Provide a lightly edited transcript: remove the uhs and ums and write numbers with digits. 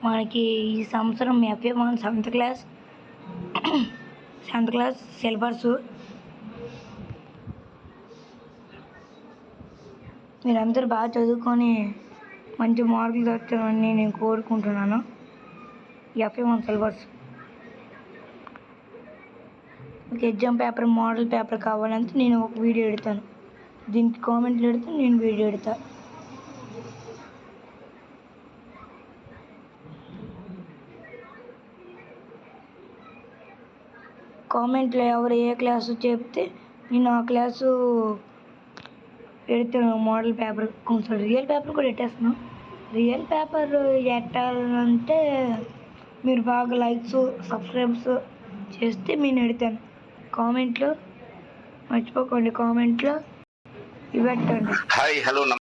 మనకి ఈ సంవత్సరం FA1 సెవెంత్ క్లాస్ సిలబస్. మీరందరూ బాగా చదువుకొని మంచి మార్కులు తెచ్చారని నేను కోరుకుంటున్నాను. FA1 సిలబస్ మీకు ఎగ్జామ్ పేపర్, మోడల్ పేపర్ కావాలంటే నేను ఒక వీడియో ఎడతాను. దీనికి కామెంట్లు పెడితే నేను వీడియో ఎడతా. కామెంట్లో ఎవరు ఏ క్లాసు చెప్తే నేను ఆ క్లాసు ఎడతాను. మోడల్ పేపర్ కొంచెం రియల్ పేపర్ కూడా ఎట్టేస్తాను. రియల్ పేపర్ ఎట్టాలంటే మీరు బాగా లైక్స్, సబ్స్క్రైబ్స్ చేస్తే నేను ఎడతాను. కామెంట్లో మర్చిపోకండి, కామెంట్లో ఇవి పెట్టండి. Hi hello